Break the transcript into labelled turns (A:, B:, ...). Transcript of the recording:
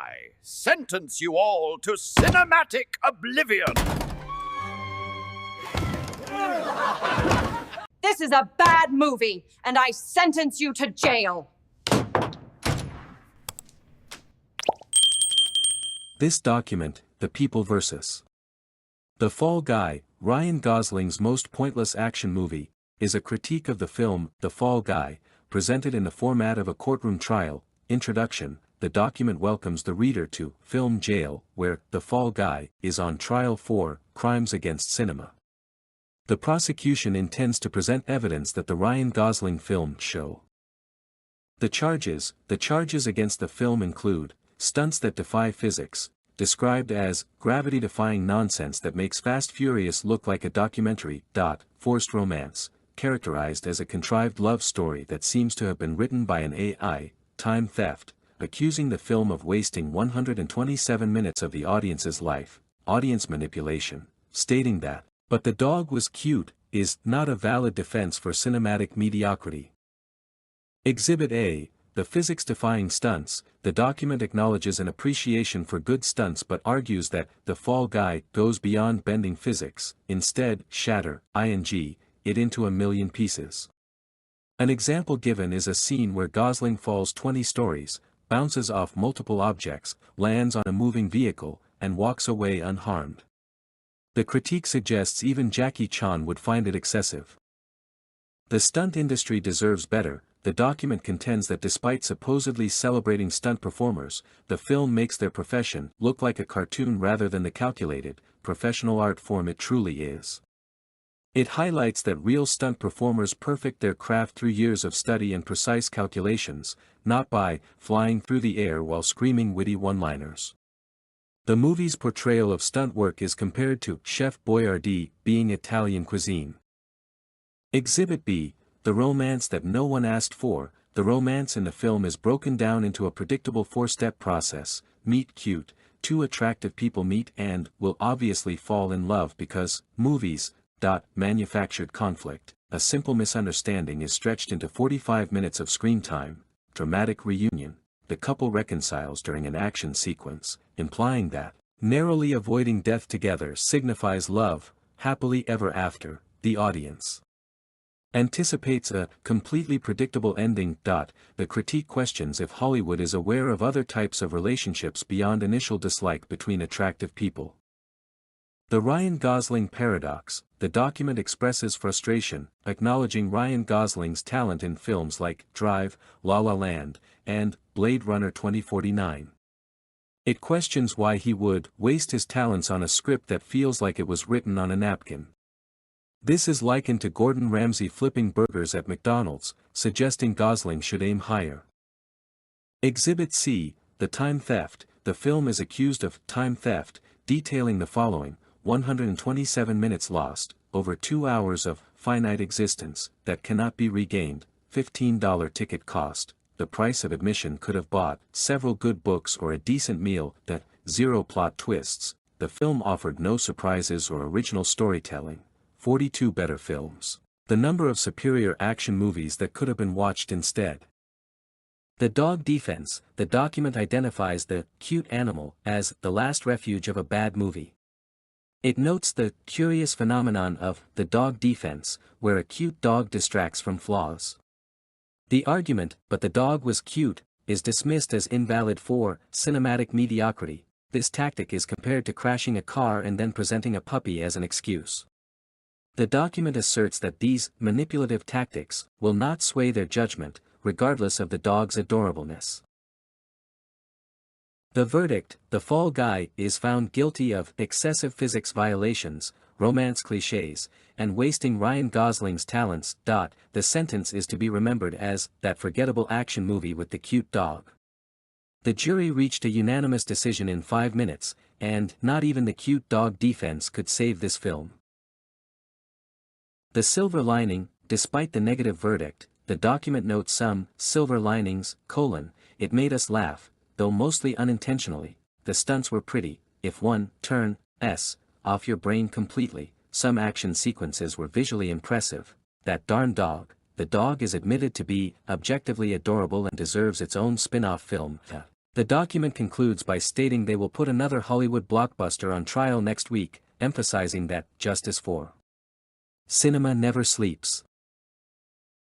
A: I sentence you all to cinematic oblivion.
B: This is a bad movie, and I sentence you to jail.
C: This document, The People vs. The Fall Guy, Ryan Gosling's most pointless action movie, is a critique of the film The Fall Guy, presented in the format of a courtroom trial. Introduction. The document welcomes the reader to FilmJail, where The Fall Guy is on trial for crimes against cinema. The prosecution intends to present evidence that the Ryan Gosling film show. The charges against the film include stunts that defy physics, described as gravity-defying nonsense that makes Fast Furious look like a documentary. Forced romance, characterized as a contrived love story that seems to have been written by an AI. Time theft, accusing the film of wasting 127 minutes of the audience's life. Audience manipulation, stating that, "But the dog was cute," is not a valid defense for cinematic mediocrity. Exhibit A, the physics-defying stunts. The document acknowledges an appreciation for good stunts but argues that The Fall Guy goes beyond bending physics, instead shatter it into a million pieces. An example given is a scene where Gosling falls 20 stories, bounces off multiple objects, lands on a moving vehicle, and walks away unharmed. The critique suggests even Jackie Chan would find it excessive. The stunt industry deserves better. The document contends that despite supposedly celebrating stunt performers, the film makes their profession look like a cartoon rather than the calculated, professional art form it truly is. It highlights that real stunt performers perfect their craft through years of study and precise calculations, not by flying through the air while screaming witty one-liners. The movie's portrayal of stunt work is compared to Chef Boyardee being Italian cuisine. Exhibit B, the romance that no one asked for. The romance in the film is broken down into a predictable four-step process: meet cute, two attractive people meet and will obviously fall in love because movies. Manufactured conflict. A simple misunderstanding is stretched into 45 minutes of screen time. Dramatic reunion. The couple reconciles during an action sequence, implying that narrowly avoiding death together signifies love, happily ever after. The audience anticipates a completely predictable ending. The critique questions if Hollywood is aware of other types of relationships beyond initial dislike between attractive people. The Ryan Gosling paradox. The document expresses frustration, acknowledging Ryan Gosling's talent in films like Drive, La La Land, and Blade Runner 2049. It questions why he would waste his talents on a script that feels like it was written on a napkin. This is likened to Gordon Ramsay flipping burgers at McDonald's, suggesting Gosling should aim higher. Exhibit C, the time theft. The film is accused of time theft, detailing the following: 127 minutes lost, over 2 hours of finite existence that cannot be regained, $15 ticket cost. The price of admission could have bought several good books or a decent meal. That 0 plot twists. The film offered no surprises or original storytelling. 42 better films. The number of superior action movies that could have been watched instead. The dog defense. The document identifies the cute animal as the last refuge of a bad movie. It notes the curious phenomenon of the dog defense, where a cute dog distracts from flaws. The argument, "but the dog was cute," is dismissed as invalid for cinematic mediocrity. This tactic is compared to crashing a car and then presenting a puppy as an excuse. The document asserts that these manipulative tactics will not sway their judgment, regardless of the dog's adorableness. The verdict: The Fall Guy is found guilty of excessive physics violations, romance cliches, and wasting Ryan Gosling's talents. The sentence is to be remembered as that forgettable action movie with the cute dog. The jury reached a unanimous decision in 5 minutes, and not even the cute dog defense could save this film. The silver lining. Despite the negative verdict, the document notes some silver linings: it made us laugh, though mostly unintentionally. The stunts were pretty, if one turn off your brain completely. Some action sequences were visually impressive. That darn dog. The dog is admitted to be objectively adorable and deserves its own spin-off film. The document concludes by stating they will put another Hollywood blockbuster on trial next week, emphasizing that justice for cinema never sleeps.